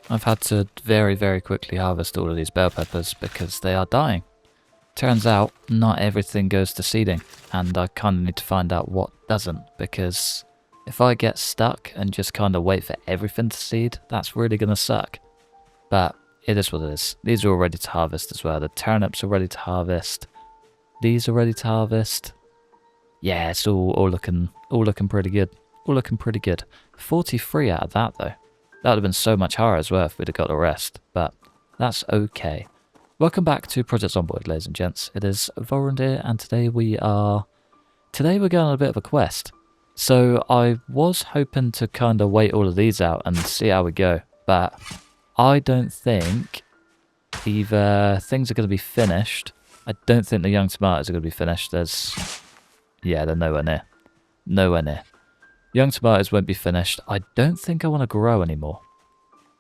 I've had to very, very quickly harvest all of these bell peppers because they are dying. Turns out, not everything goes to seeding, and I kind of need to find out what doesn't, because if I get stuck and just kind of wait for everything to seed, that's really going to suck. But it is what it is. These are all ready to harvest as well. The turnips are ready to harvest. These are ready to harvest. Yeah, it's all looking pretty good. All looking pretty good. 43 out of that though. That would have been so much higher as well if we'd have got the rest, but that's okay. Welcome back to Project Zomboid, ladies and gents. It is Vorund here, and today we're going on a bit of a quest. So I was hoping to kind of wait all of these out and see how we go, but I don't think either things are going to be finished. I don't think the young tomatoes are going to be finished. Yeah, they're nowhere near. Nowhere near. Young tomatoes won't be finished. I don't think I want to grow anymore.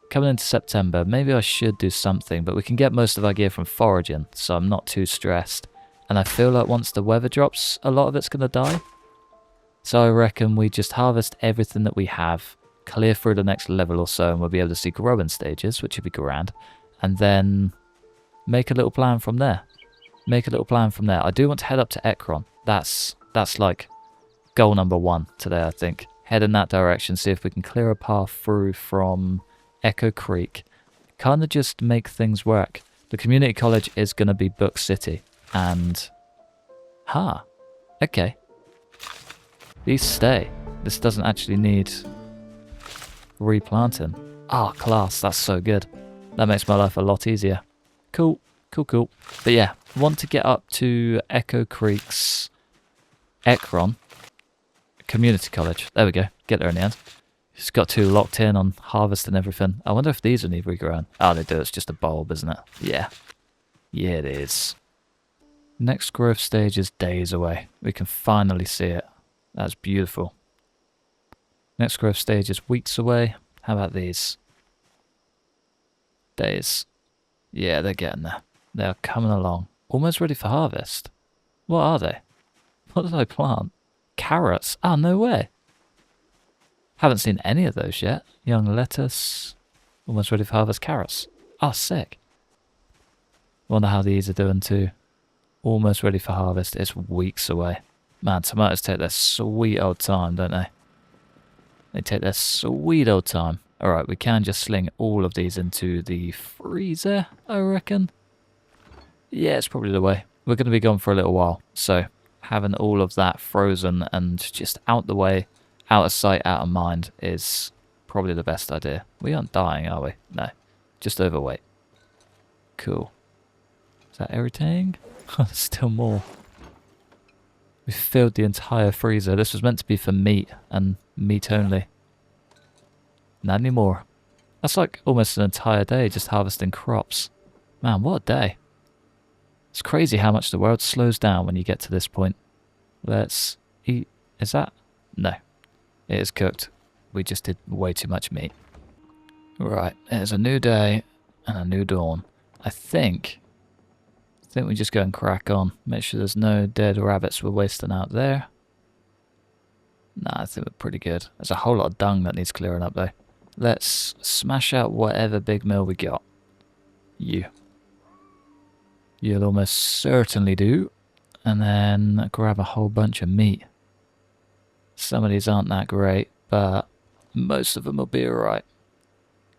Coming into September, maybe I should do something, but we can get most of our gear from foraging, so I'm not too stressed. And I feel like once the weather drops, a lot of it's going to die. So I reckon we just harvest everything that we have, clear through the next level or so, and we'll be able to see growing stages, which would be grand. And then make a little plan from there. Make a little plan from there. I do want to head up to Ekron. That's like goal number 1 today, I think. Head in that direction, see if we can clear a path through from Echo Creek. Kind of just make things work. The community college is going to be Book City, and okay, these stay. This doesn't actually need replanting. Class, that's so good. That makes my life a lot easier. Cool. But yeah, want to get up to Echo Creek's Echron community college. There we go, get there in the end. Just got too locked in on harvest and everything. I wonder if these will need regrowing. Oh, they do. It's just a bulb, isn't it? Yeah. Yeah, it is. Next growth stage is days away. We can finally see it. That's beautiful. Next growth stage is weeks away. How about these? Days. Yeah, they're getting there. They are coming along. Almost ready for harvest. What are they? What did I plant? Carrots? Oh, no way. Haven't seen any of those yet. Young lettuce. Almost ready for harvest. Carrots. Oh, sick. Wonder how these are doing too. Almost ready for harvest. It's weeks away. Man, tomatoes take their sweet old time, don't they? They take their sweet old time. Alright, we can just sling all of these into the freezer, I reckon. Yeah, it's probably the way. We're going to be gone for a little while, so having all of that frozen and just out the way, out of sight, out of mind, is probably the best idea. We aren't dying, are we? No. Just overweight. Cool. Is that everything? There's still more. We filled the entire freezer. This was meant to be for meat, and meat only. Not anymore. That's like almost an entire day just harvesting crops. Man, what a day. It's crazy how much the world slows down when you get to this point. Let's eat. Is that? No. It is cooked. We just did way too much meat. Right, it's a new day and a new dawn. I think we just go and crack on. Make sure there's no dead rabbits we're wasting out there. Nah, I think we're pretty good. There's a whole lot of dung that needs clearing up though. Let's smash out whatever big mill we got. You'll almost certainly do. And then grab a whole bunch of meat. Some of these aren't that great, but most of them will be alright.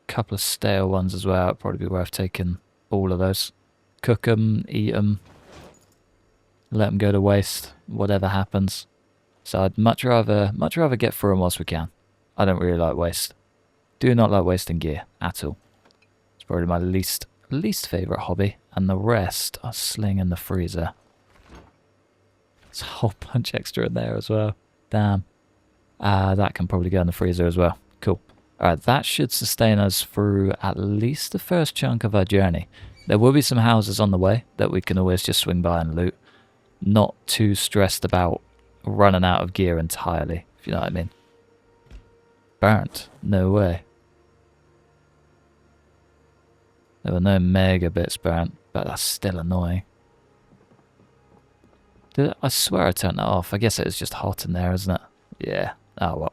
Couple of stale ones as well. It'd probably be worth taking all of those. Cook them, eat them, let them go to waste, whatever happens. So I'd much rather get through them whilst we can. I don't really like waste. Do not like wasting gear at all. It's probably my least favourite hobby, and the rest are sling in the freezer. There's a whole bunch extra in there as well. Damn. That can probably go in the freezer as well. Cool. Alright, that should sustain us through at least the first chunk of our journey. There will be some houses on the way that we can always just swing by and loot. Not too stressed about running out of gear entirely, if you know what I mean. Burnt? No way. There were no mega bits burnt, but that's still annoying. I swear I turned that off. I guess it was just hot in there, isn't it? Yeah. Oh well.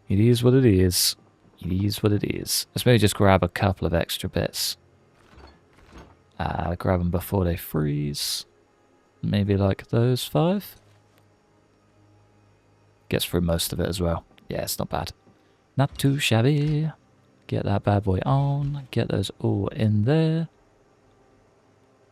It is what it is. It is what it is. Let's maybe just grab a couple of extra bits. Grab them before they freeze. Maybe like those 5. Gets through most of it as well. Yeah, it's not bad. Not too shabby. Get that bad boy on. Get those all in there.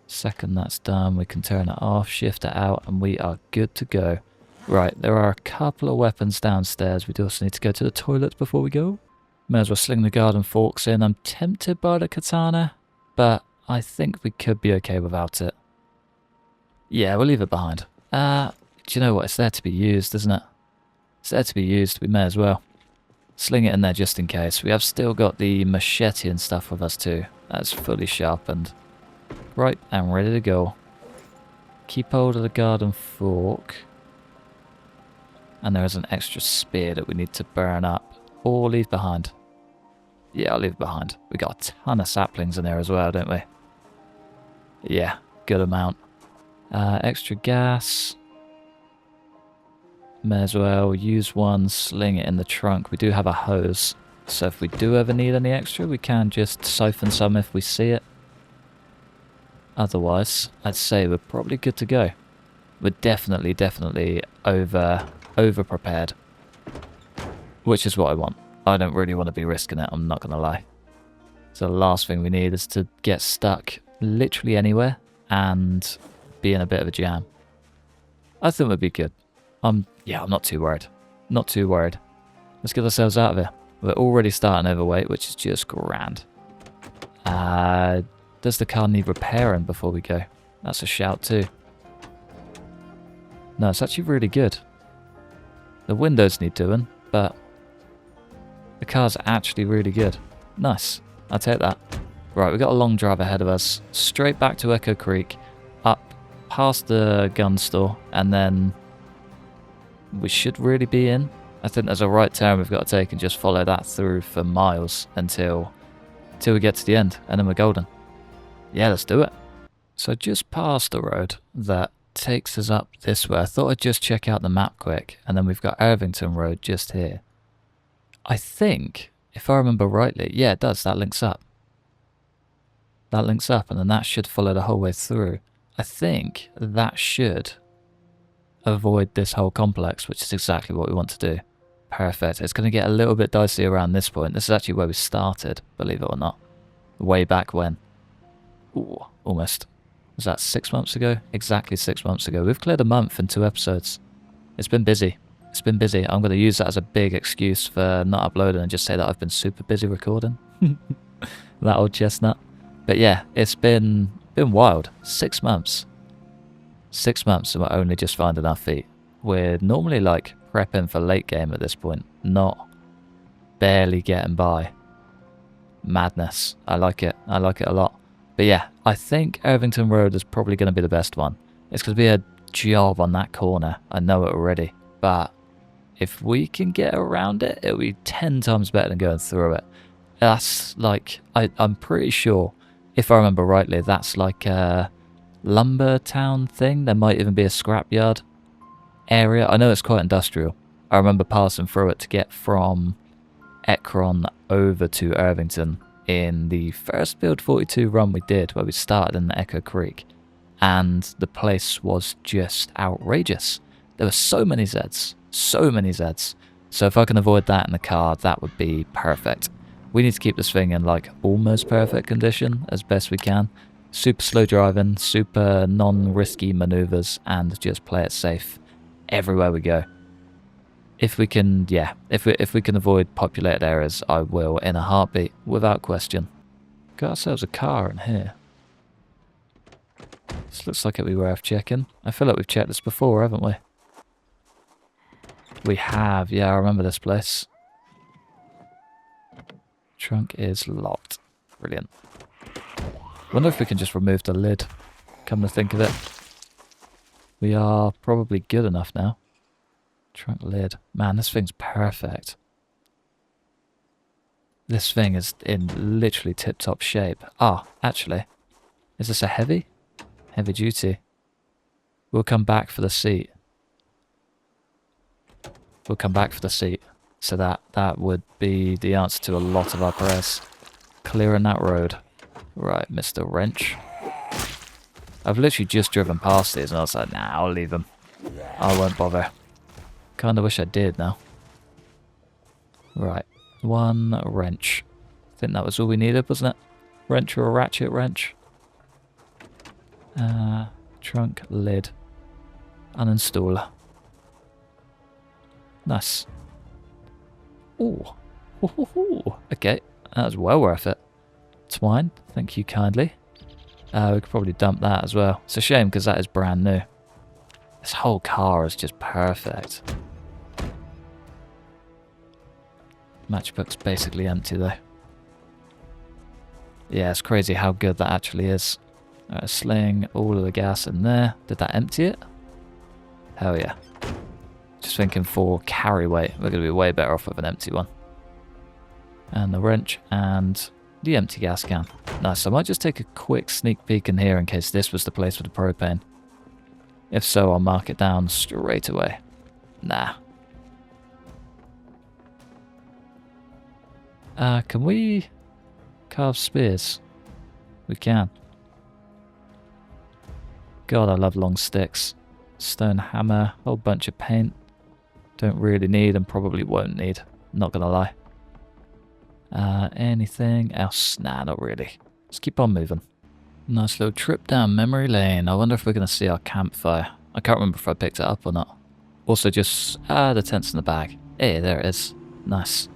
Second that's done, we can turn it off, shift it out, and we are good to go. Right, there are a couple of weapons downstairs. We do also need to go to the toilet before we go. May as well sling the garden forks in. I'm tempted by the katana, but I think we could be okay without it. Yeah, we'll leave it behind. Do you know what? It's there to be used, isn't it? It's there to be used. We may as well. Sling it in there just in case. We have still got the machete and stuff with us too. That's fully sharpened. Right, and ready to go. Keep hold of the garden fork. And there is an extra spear that we need to burn up. Or leave behind. Yeah, I'll leave it behind. We got a ton of saplings in there as well, don't we? Yeah, good amount. Extra gas. May as well use one, sling it in the trunk. We do have a hose. So if we do ever need any extra, we can just siphon some if we see it. Otherwise, I'd say we're probably good to go. We're definitely over prepared. Which is what I want. I don't really want to be risking it, I'm not going to lie. So the last thing we need is to get stuck literally anywhere and be in a bit of a jam. I think we'd be good. Yeah, I'm not too worried. Not too worried. Let's get ourselves out of here. We're already starting overweight, which is just grand. Does the car need repairing before we go? That's a shout too. No, it's actually really good. The windows need doing, but the car's actually really good. Nice. I'll take that. Right, we've got a long drive ahead of us. Straight back to Echo Creek, up past the gun store, and then we should really be in. I think there's a right turn we've got to take and just follow that through for miles until we get to the end, and then we're golden. Yeah, let's do it. So just past the road that takes us up this way. I thought I'd just check out the map quick, and then we've got Irvington Road just here. I think, if I remember rightly, yeah, it does. That links up. That links up, and then that should follow the whole way through. I think that should avoid this whole complex, which is exactly what we want to do. Perfect. It's going to get a little bit dicey around this point. This is actually where we started, believe it or not. Way back when. Ooh, almost. Was that 6 months ago? Exactly 6 months ago. We've cleared a month in 2 episodes. It's been busy. It's been busy. I'm going to use that as a big excuse for not uploading and just say that I've been super busy recording. That old chestnut. But yeah, it's been wild. 6 months. 6 months and we're only just finding our feet. We're normally like prepping for late game at this point. Not barely getting by. Madness. I like it. I like it a lot. But yeah, I think Irvington Road is probably going to be the best one. It's going to be a job on that corner. I know it already. But if we can get around it, it'll be 10 times better than going through it. That's like, I'm pretty sure, if I remember rightly, that's like a lumber town thing. There might even be a scrapyard area. I know it's quite industrial. I remember passing through it to get from Ekron over to Irvington in the first Build 42 run we did, where we started in the Echo Creek, and the place was just outrageous. There were so many Zeds, so many Zeds. So if I can avoid that in the car, that would be perfect. We need to keep this thing in like almost perfect condition as best we can. Super slow driving, super non-risky maneuvers, and just play it safe everywhere we go. If we can, yeah, if we can avoid populated areas, I will in a heartbeat, without question. Got ourselves a car in here. This looks like it'd be worth checking. I feel like we've checked this before, haven't we? We have, yeah, I remember this place. Trunk is locked. Brilliant. Wonder if we can just remove the lid, come to think of it. We are probably good enough now. Trunk lid. Man, this thing's perfect. This thing is in literally tip-top shape. Ah, actually. Is this a heavy? Heavy duty. We'll come back for the seat. We'll come back for the seat. So that would be the answer to a lot of our prayers. Clearing that road. Right, Mr. Wrench. I've literally just driven past these and I was like, nah, I'll leave them. I won't bother. Kinda wish I did now. Right, one wrench. I think that was all we needed, wasn't it? Wrench or a ratchet wrench. Trunk lid. Uninstaller. Nice. Ooh. Okay, that was well worth it. Twine, thank you kindly. We could probably dump that as well. It's a shame because that is brand new. This whole car is just perfect. Matchbook's basically empty though. Yeah, it's crazy how good that actually is. Slaying all of the gas in there. Did that empty it? Hell yeah. Just thinking for carry weight, we're going to be way better off with an empty one. And the wrench and the empty gas can. Nice, I might just take a quick sneak peek in here in case this was the place for the propane. If so, I'll mark it down straight away. Nah. Can we carve spears? We can. God, I love long sticks. Stone hammer, whole bunch of paint. Don't really need and probably won't need. Not gonna lie. Anything else? Nah, not really. Let's keep on moving. Nice little trip down memory lane. I wonder if we're gonna see our campfire. I can't remember if I picked it up or not. Also just, the tent's in the bag. Hey, there it is. Nice.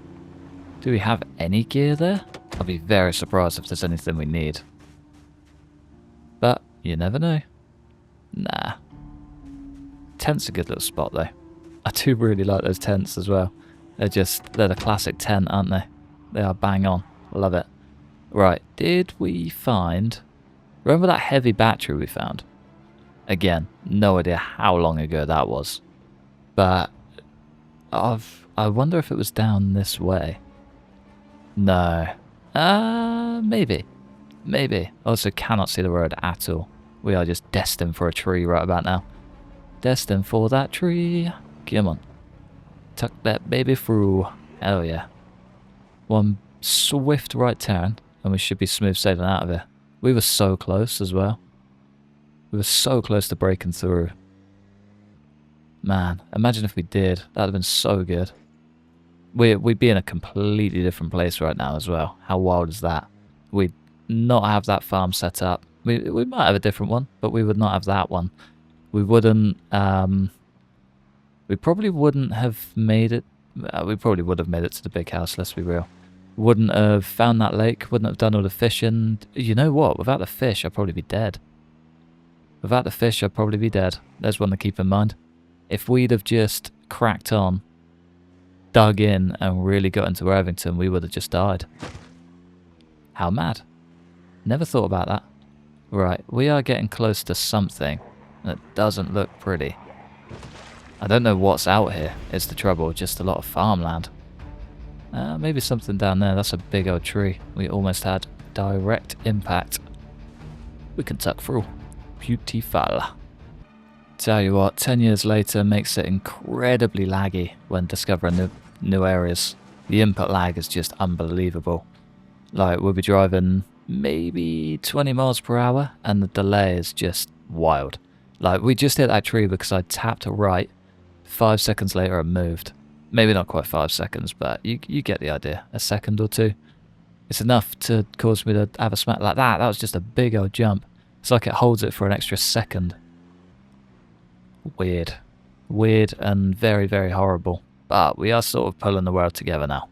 Do we have any gear there? I'll be very surprised if there's anything we need. But you never know. Nah. Tent's a good little spot though. I do really like those tents as well. They're the classic tent, aren't they? They are bang on. Love it. Right, did we find... Remember that heavy battery we found? Again, no idea how long ago that was. But I wonder if it was down this way. No. Maybe. Maybe. Also cannot see the road at all. We are just destined for a tree right about now. Destined for that tree. Come on. Tuck that baby through. Hell yeah. One swift right turn and we should be smooth sailing out of here. We were so close as well. We were so close to breaking through. Man, imagine if we did. That would have been so good. We'd be in a completely different place right now as well. How wild is that? We'd not have that farm set up. We might have a different one, but we would not have that one. We wouldn't... we probably wouldn't have made it... we probably would have made it to the big house, let's be real. Wouldn't have found that lake, wouldn't have done all the fishing. You know what? Without the fish, I'd probably be dead. Without the fish, I'd probably be dead. There's one to keep in mind. If we'd have just cracked on, dug in, and really got into Irvington, we would have just died. How mad. Never thought about that. Right, we are getting close to something that doesn't look pretty. I don't know what's out here, is the trouble, just a lot of farmland. Maybe something down there, that's a big old tree. We almost had direct impact. We can tuck through. Beautiful. Tell you what, 10 years later makes it incredibly laggy when discovering new areas. The input lag is just unbelievable. Like, we'll be driving maybe 20 miles per hour and the delay is just wild. Like, we just hit that tree because I tapped right. 5 seconds later it moved. Maybe not quite 5 seconds, but you get the idea. A second or two. It's enough to cause me to have a smack like that. That was just a big old jump. It's like it holds it for an extra second. Weird. Weird and very, very horrible. But we are sort of pulling the world together now.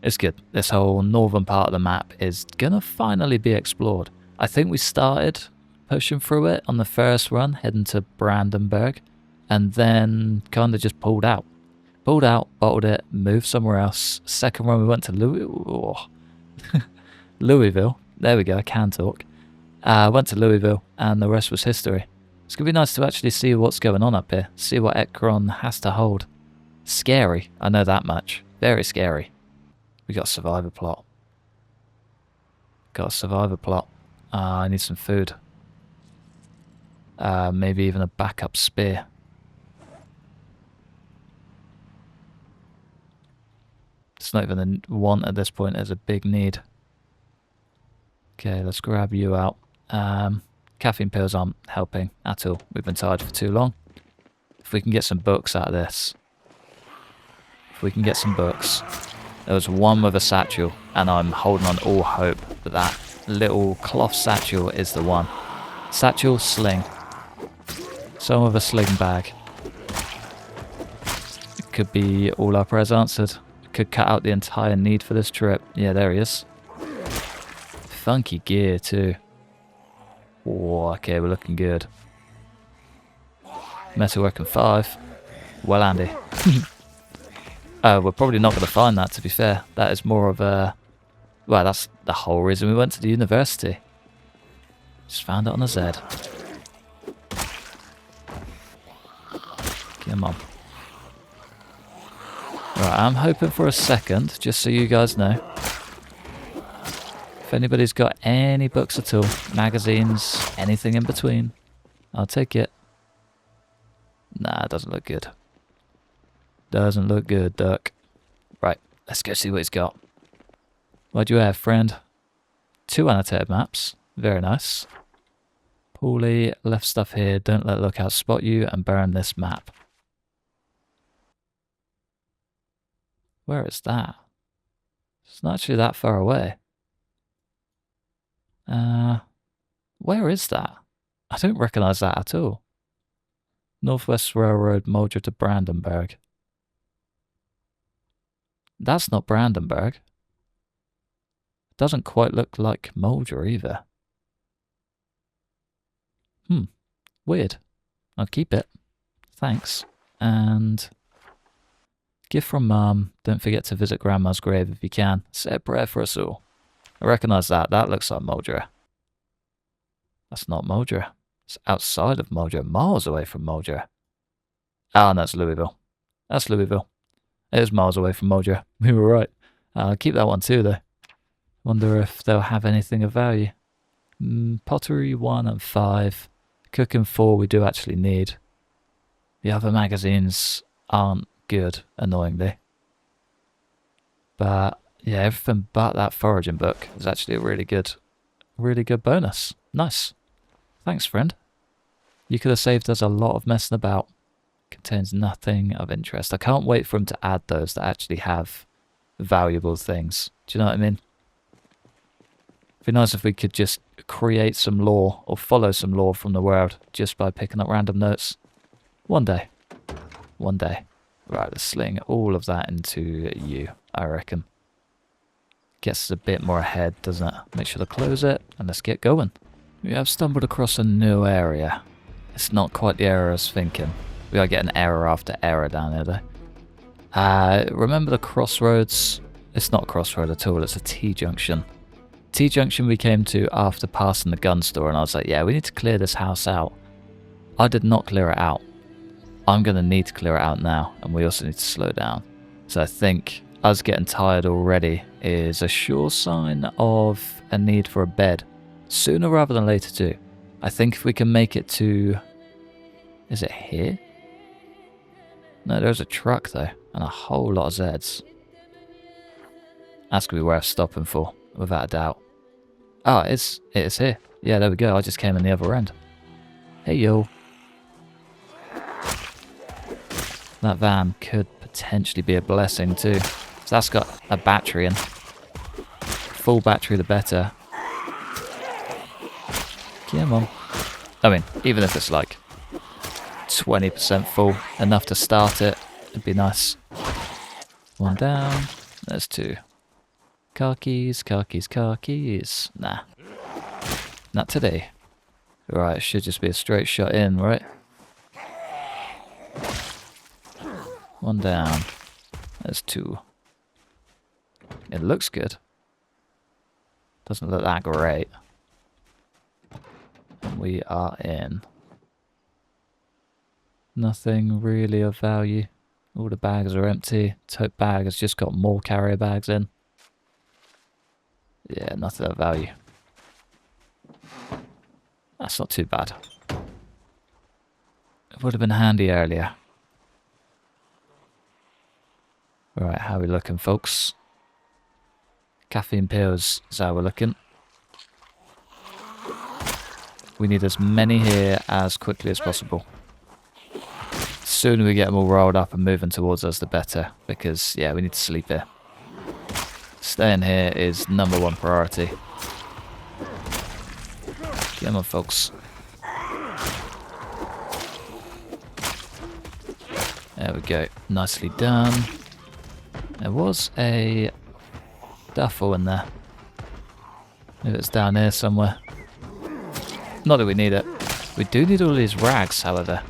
It's good. This whole northern part of the map is gonna finally be explored. I think we started pushing through it on the first run, heading to Brandenburg, and then kind of just pulled out. Pulled out, bottled it, moved somewhere else. Second run we went to Louisville. There we go, I can talk. Went to Louisville, and the rest was history. It's going to be nice to actually see what's going on up here. See what Ekron has to hold. Scary, I know that much. Very scary. We got a survivor plot. Got a survivor plot. I need some food. Maybe even a backup spear. It's not even a want at this point, it's a big need. Okay, let's grab you out. Caffeine pills aren't helping at all. We've been tired for too long. If we can get some books out of this. If we can get some books. There was one with a satchel, and I'm holding on all hope that that little cloth satchel is the one. Satchel, sling. Someone with a sling bag. It could be all our prayers answered. It could cut out the entire need for this trip. Yeah, there he is. Funky gear too. Oh, okay, we're looking good. Metalworking 5. Well, Andy. We're probably not going to find that, to be fair. That is more of a... Well, that's the whole reason we went to the university. Just found it on a Z. Come on. Right, I'm hoping for a second, just so you guys know. If anybody's got any books at all, magazines, anything in between, I'll take it. Nah, it doesn't look good. Doesn't look good, duck. Right, let's go see what he's got. What do you have, friend? 2 annotated maps. Very nice. Poorly left stuff here. Don't let lookouts spot you and burn this map. Where is that? It's not actually that far away. Where is that? I don't recognise that at all. Northwest Railroad, Moldra to Brandenburg. That's not Brandenburg. Doesn't quite look like Moldra either. Weird. I'll keep it. Thanks. And gift from Mum. Don't forget to visit Grandma's grave if you can. Say a prayer for us all. I recognise that. That looks like Moldra. That's not Moldra. It's outside of Moldra, miles away from Moldra. Ah, no, that's Louisville. That's Louisville. It was miles away from Moldra. We were right. I'll keep that one too, though. Wonder if they'll have anything of value. Pottery 1 and 5. Cooking 4 we do actually need. The other magazines aren't good, annoyingly. But yeah, everything but that foraging book is actually a really good bonus. Nice. Thanks, friend. You could have saved us a lot of messing about. Contains nothing of interest. I can't wait for him to add those that actually have valuable things. Do you know what I mean? It'd be nice if we could just create some lore or follow some lore from the world just by picking up random notes. One day. One day. Right, let's sling all of that into you, I reckon. Gets us a bit more ahead, doesn't it? Make sure to close it, and let's get going. We have stumbled across a new area. It's not quite the area I was thinking. We are getting error after error down here, though. Remember the crossroads? It's not a crossroad at all, it's a T-junction. T-junction we came to after passing the gun store, and I was like, yeah, we need to clear this house out. I did not clear it out. I'm going to need to clear it out now, and we also need to slow down. So I think us getting tired already is a sure sign of a need for a bed. Sooner rather than later too. I think if we can make it to... Is it here? No, there's a truck though, and a whole lot of Zeds. That's going to be worth stopping for, without a doubt. Oh, it is here. Yeah, there we go. I just came in the other end. Hey, yo. That van could potentially be a blessing too. So that's got a battery in. Full battery the better. Come on. I mean, even if it's like 20% full, enough to start it, it'd be nice. One down. There's 2. Car keys, car keys, car keys. Nah. Not today. Right, it should just be a straight shot in, right? One down. There's 2. It looks good. Doesn't look that great. And we are in. Nothing really of value. All the bags are empty. Tote bag has just got more carrier bags in. Yeah, nothing of value. That's not too bad. It would have been handy earlier. Right, how are we looking, folks? Caffeine pills is how we're looking. We need as many here as quickly as possible. The sooner we get them all rolled up and moving towards us, the better. Because, yeah, we need to sleep here. Staying here is #1 priority. Come on, folks. There we go. Nicely done. There was a duffel in there. Maybe it's down here somewhere. Not that we need it. We do need all these rags, however.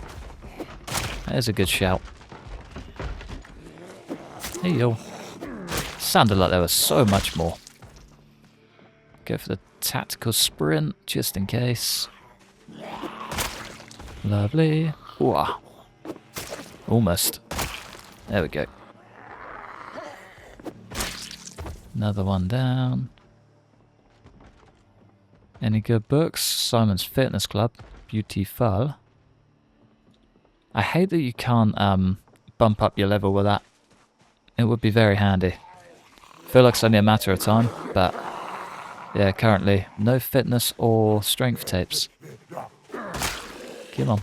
That is a good shout. Hey yo. Sounded like there was so much more. Go for the tactical sprint, just in case. Lovely. Ooh. Almost. There we go. Another one down. Any good books? Simon's Fitness Club. Beautiful. I hate that you can't bump up your level with that. It would be very handy. Feel like it's only a matter of time, but yeah, currently no fitness or strength tapes. Come on.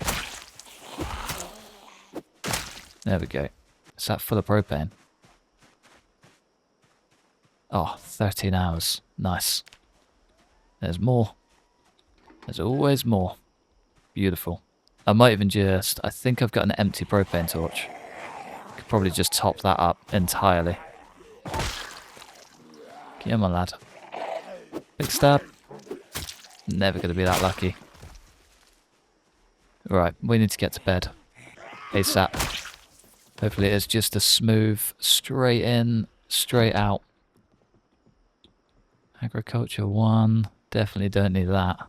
There we go. Is that full of propane? Oh, 13 hours. Nice. There's more. There's always more. Beautiful. I might even just... I think I've got an empty propane torch. Could probably just top that up entirely. Come on, lad. Big stab. Never going to be that lucky. Right, we need to get to bed. ASAP. Hopefully it's just a smooth, straight in, straight out. Agriculture 1. Definitely don't need that.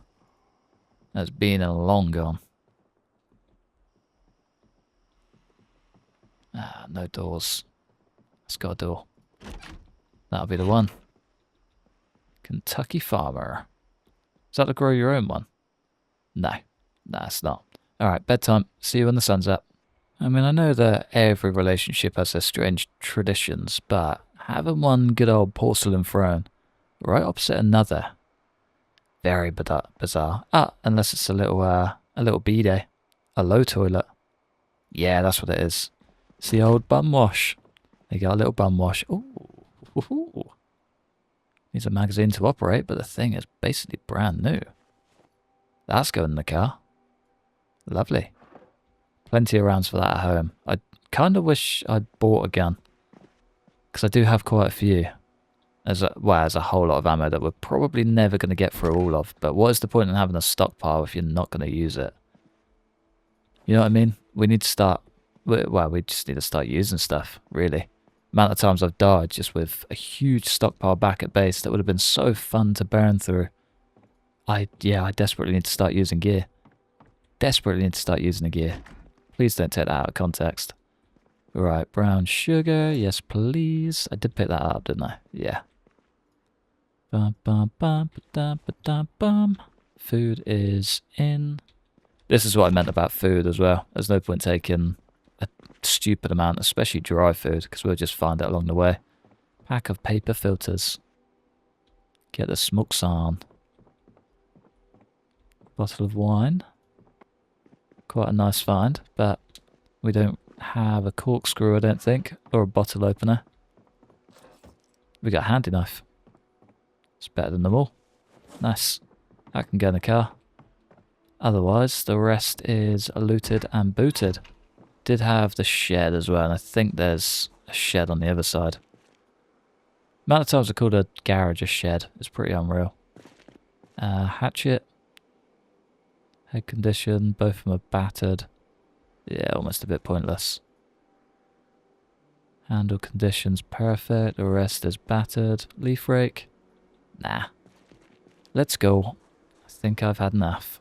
That's been a long gone. Ah, no doors. Let's got a door. That'll be the one. Kentucky Farmer. Is that the grow your own one? No. No, it's not. Alright, bedtime. See you when the sun's up. I mean, I know that every relationship has their strange traditions, but having one good old porcelain throne right opposite another, very bizarre. Ah, unless it's a little bidet. A low toilet. Yeah, that's what it is. It's the old bum wash. They got a little bum wash. Ooh. Needs a magazine to operate, but the thing is basically brand new. That's going in the car. Lovely. Plenty of rounds for that at home. I kind of wish I'd bought a gun. Because I do have quite a few. There's a whole lot of ammo that we're probably never going to get through all of. But what is the point in having a stockpile if you're not going to use it? You know what I mean? We need to start... Well, we just need to start using stuff, really. Amount of times I've died just with a huge stockpile back at base that would have been so fun to burn through. I desperately need to start using gear. Desperately need to start using the gear. Please don't take that out of context. Right, brown sugar. Yes, please. I did pick that up, didn't I? Yeah. Bum, bum, bum, ba-dum, ba-dum, bum. Food is in. This is what I meant about food as well. There's no point taking a stupid amount, especially dry food, because we'll just find it along the way. Pack of paper filters. Get the smokes on. Bottle of wine. Quite a nice find, but we don't have a corkscrew, I don't think, or a bottle opener. We got a handy knife. It's better than them all. Nice. That can go in the car. Otherwise, the rest is looted and booted. Did have the shed as well, and I think there's a shed on the other side. Amount of times I called a garage a shed. It's pretty unreal. Hatchet. Head condition, both of them are battered. Yeah, almost a bit pointless. Handle conditions perfect, the rest is battered. Leaf rake? Nah. Let's go. I think I've had enough.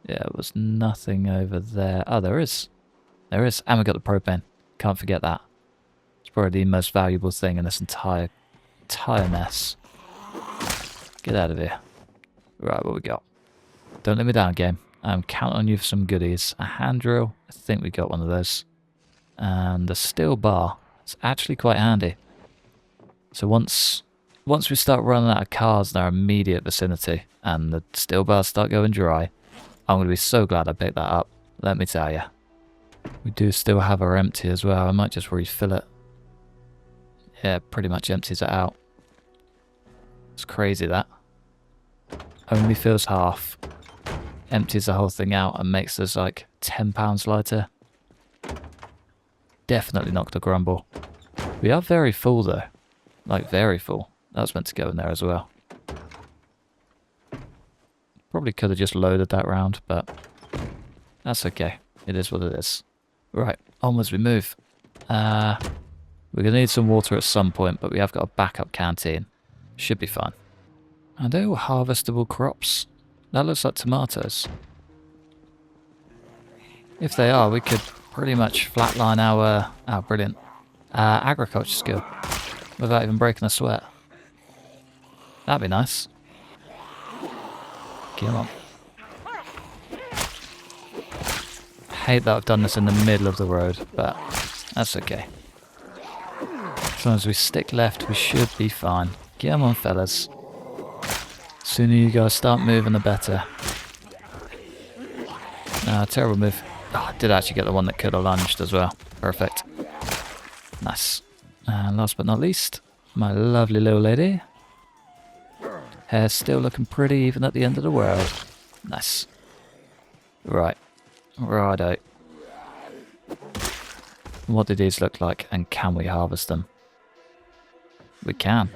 Yeah, there was nothing over there. Oh, there is. There is. And we got the propane. Can't forget that. It's probably the most valuable thing in this entire mess. Get out of here. Right, what we got? Don't let me down, game. I'm counting on you for some goodies. A hand drill. I think we got one of those. And a steel bar. It's actually quite handy. So once we start running out of cars in our immediate vicinity and the steel bars start going dry, I'm going to be so glad I picked that up, let me tell you. We do still have our empty as well. I might just refill it. Yeah, pretty much empties it out. It's crazy that. Only fills half. Empties the whole thing out and makes us like £10 lighter. Definitely not gonna grumble. We are very full though. Like very full. That was meant to go in there as well. Probably could have just loaded that round, but that's okay. It is what it is. Right, onwards we move. We're gonna need some water at some point, but we have got a backup canteen. Should be fine. Are they all harvestable crops? That looks like tomatoes. If they are, we could pretty much flatline our brilliant agriculture skill without even breaking a sweat. That'd be nice. Come on. Hate that I've done this in the middle of the road, but that's okay. As long as we stick left, we should be fine. Come on, fellas. Sooner you guys start moving, the better. Terrible move. Oh, I did actually get the one that could have lunged as well. Perfect. Nice. And last but not least, my lovely little lady. Hair's still looking pretty even at the end of the world. Nice. Right. Righto. What do these look like and can we harvest them? We can.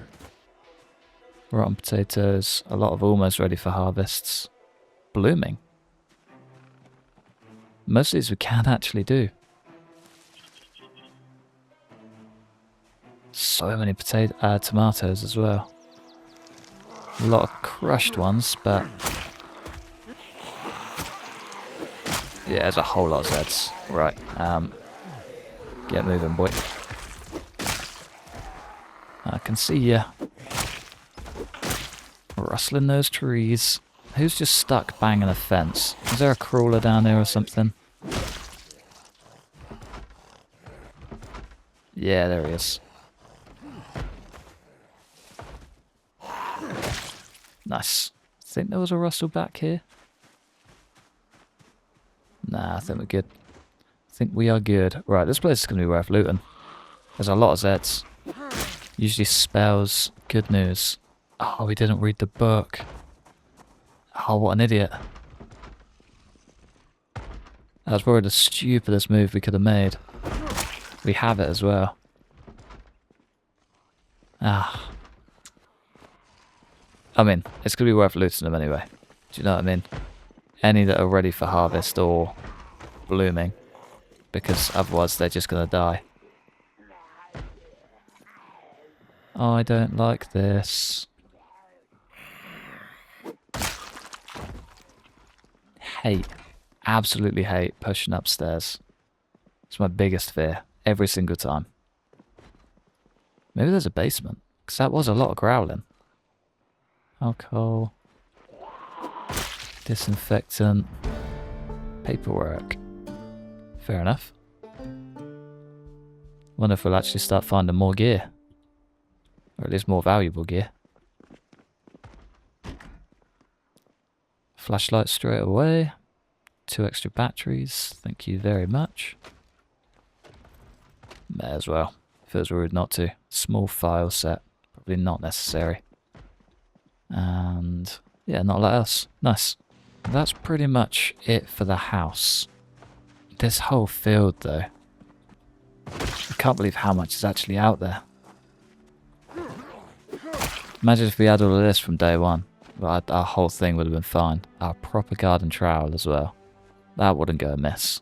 Rotten potatoes, a lot of almost ready for harvests. Blooming. Most of these we can actually do. So many tomatoes as well. A lot of crushed ones, but yeah, there's a whole lot of Zeds. Right, get moving, boy. I can see ya. Rustling those trees. Who's just stuck banging a fence? Is there a crawler down there or something? Yeah, there he is. Nice. Think there was a rustle back here? Nah, I think we're good. I think we are good. Right, this place is going to be worth looting. There's a lot of Zeds. Usually spells good news. Oh, we didn't read the book. Oh, what an idiot. That was probably the stupidest move we could have made. We have it as well. Ah. I mean, it's going to be worth looting them anyway. Do you know what I mean? Any that are ready for harvest or blooming. Because otherwise they're just going to die. Oh, I don't like this. Hate. Absolutely hate pushing upstairs. It's my biggest fear. Every single time. Maybe there's a basement. Because that was a lot of growling. Alcohol. Disinfectant. Paperwork. Fair enough. Wonder if we'll actually start finding more gear. Or at least more valuable gear. Flashlight straight away. 2 extra batteries. Thank you very much. May as well. Feels rude not to. Small file set. Probably not necessary. And yeah, not a lot else. Nice. That's pretty much it for the house. This whole field though. I can't believe how much is actually out there. Imagine if we had all of this from day one. Well, our whole thing would have been fine. Our proper garden trowel as well. That wouldn't go amiss.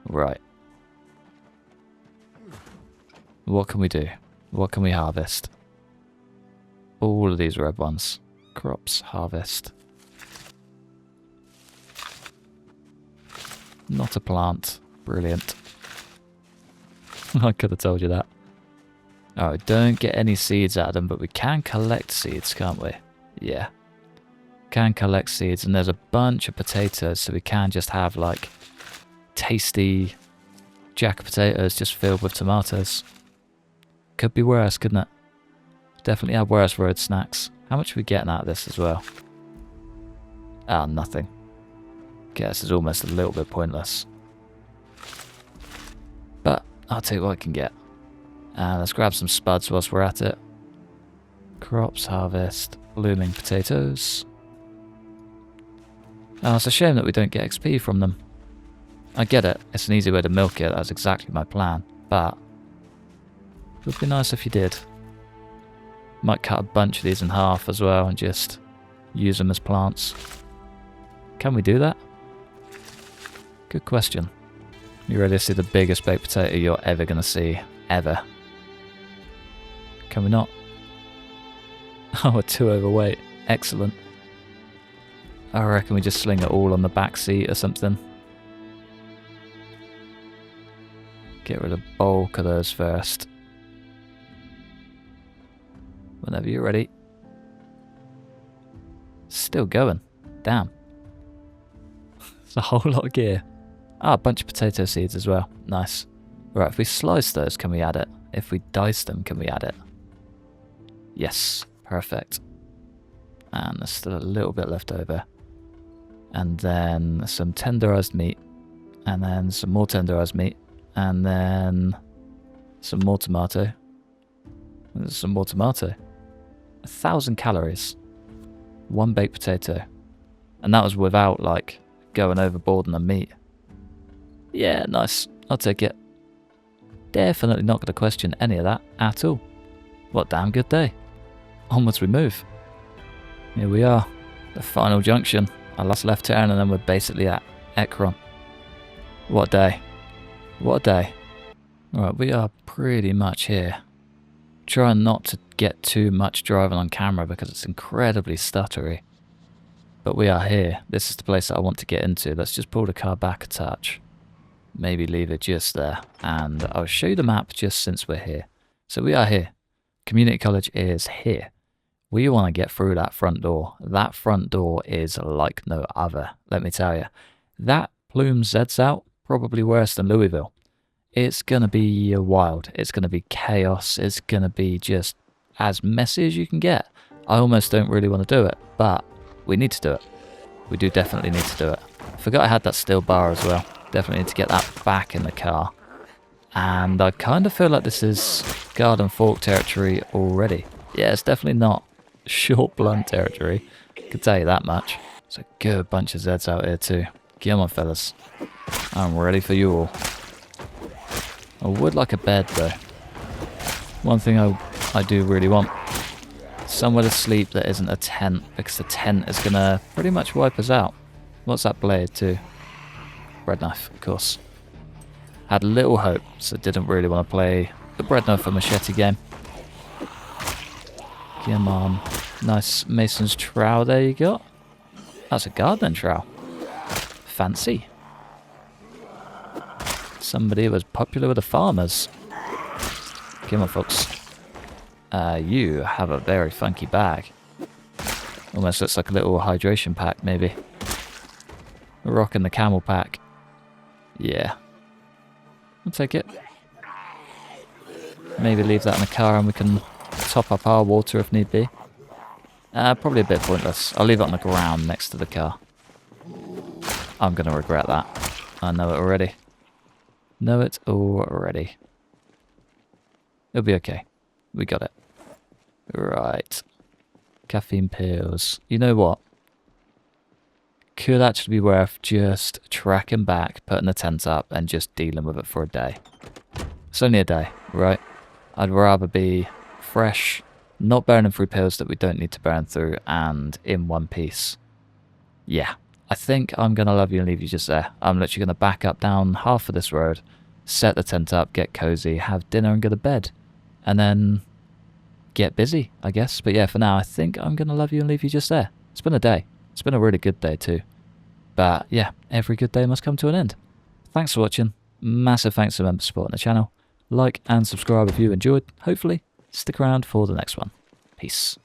Right. What can we do? What can we harvest? All of these red ones. Crops, harvest. Not a plant. Brilliant. I could have told you that. Alright, don't get any seeds out of them, but we can collect seeds, can't we? Yeah. Can collect seeds, and there's a bunch of potatoes, so we can just have, like, tasty jack potatoes just filled with tomatoes. could be worse, couldn't it? Definitely have worse road snacks. How much are we getting out of this as well? Ah, nothing. Okay, this is almost a little bit pointless. But I'll take what I can get. Let's grab some spuds whilst we're at it. Crops, harvest, blooming potatoes. Oh, it's a shame that we don't get XP from them. I get it, it's an easy way to milk it, that's exactly my plan. But it would be nice if you did. Might cut a bunch of these in half as well and just use them as plants. Can we do that? Good question. You ready to see the biggest baked potato you're ever going to see? Ever. Can we not? Oh, we're too overweight. Excellent. I reckon we just sling it all on the back seat or something. Get rid of the bulk of those first. Whenever you're ready. Still going. Damn. It's a whole lot of gear. Ah, a bunch of potato seeds as well. Nice. Right, if we slice those, can we add it? If we dice them, can we add it? Yes. Perfect. And there's still a little bit left over. And then some tenderized meat. And then some more tenderized meat. And then some more tomato. And some more tomato. 1,000 calories. One baked potato. And that was without, like, going overboard on the meat. Yeah, nice. I'll take it. Definitely not going to question any of that at all. What a damn good day. Onwards we move. Here we are. The final junction. Our last left turn and then we're basically at Ekron. What a day. What a day. Alright, we are pretty much here. Trying not to get too much driving on camera because it's incredibly stuttery. But we are here. This is the place that I want to get into. Let's just pull the car back a touch. Maybe leave it just there. And I'll show you the map just since we're here. So we are here. Community College is here. We want to get through that front door. That front door is like no other, let me tell you. That plume Zeds out, probably worse than Louisville. It's going to be wild. It's going to be chaos. It's going to be just as messy as you can get. I almost don't really want to do it, but we need to do it. We do definitely need to do it. I forgot I had that steel bar as well. Definitely need to get that back in the car. And I kind of feel like this is Garden Fork territory already. Yeah, it's definitely not Short Blunt territory. I can tell you that much. It's a good bunch of Zeds out here too. Come on, fellas. I'm ready for you all. I would like a bed though. One thing I do really want. Somewhere to sleep that isn't a tent, because the tent is going to pretty much wipe us out. What's that blade too? Bread knife, of course. Had little hope, so didn't really want to play the bread knife or machete game. Come on. Nice mason's trowel there you got. That's a gardening trowel. Fancy. Somebody was popular with the farmers. Come on, folks. You have a very funky bag. Almost looks like a little hydration pack, maybe. We're rocking the camel pack. Yeah. I'll take it. Maybe leave that in the car and we can top up our water if need be. Probably a bit pointless. I'll leave it on the ground next to the car. I'm going to regret that. I know it already. Know it already. It'll be okay. We got it. Right. Caffeine pills. You know what? Could actually be worth just tracking back, putting the tent up, and just dealing with it for a day. It's only a day, right? I'd rather be fresh, not burning through pills that we don't need to burn through, and in one piece. Yeah. I think I'm going to love you and leave you just there. I'm literally going to back up down half of this road, set the tent up, get cozy, have dinner and go to bed. And then get busy, I guess. But yeah, for now, I think I'm going to love you and leave you just there. It's been a day. It's been a really good day too. But yeah, every good day must come to an end. Thanks for watching. Massive thanks to members supporting the channel. Like and subscribe if you enjoyed. Hopefully, stick around for the next one. Peace.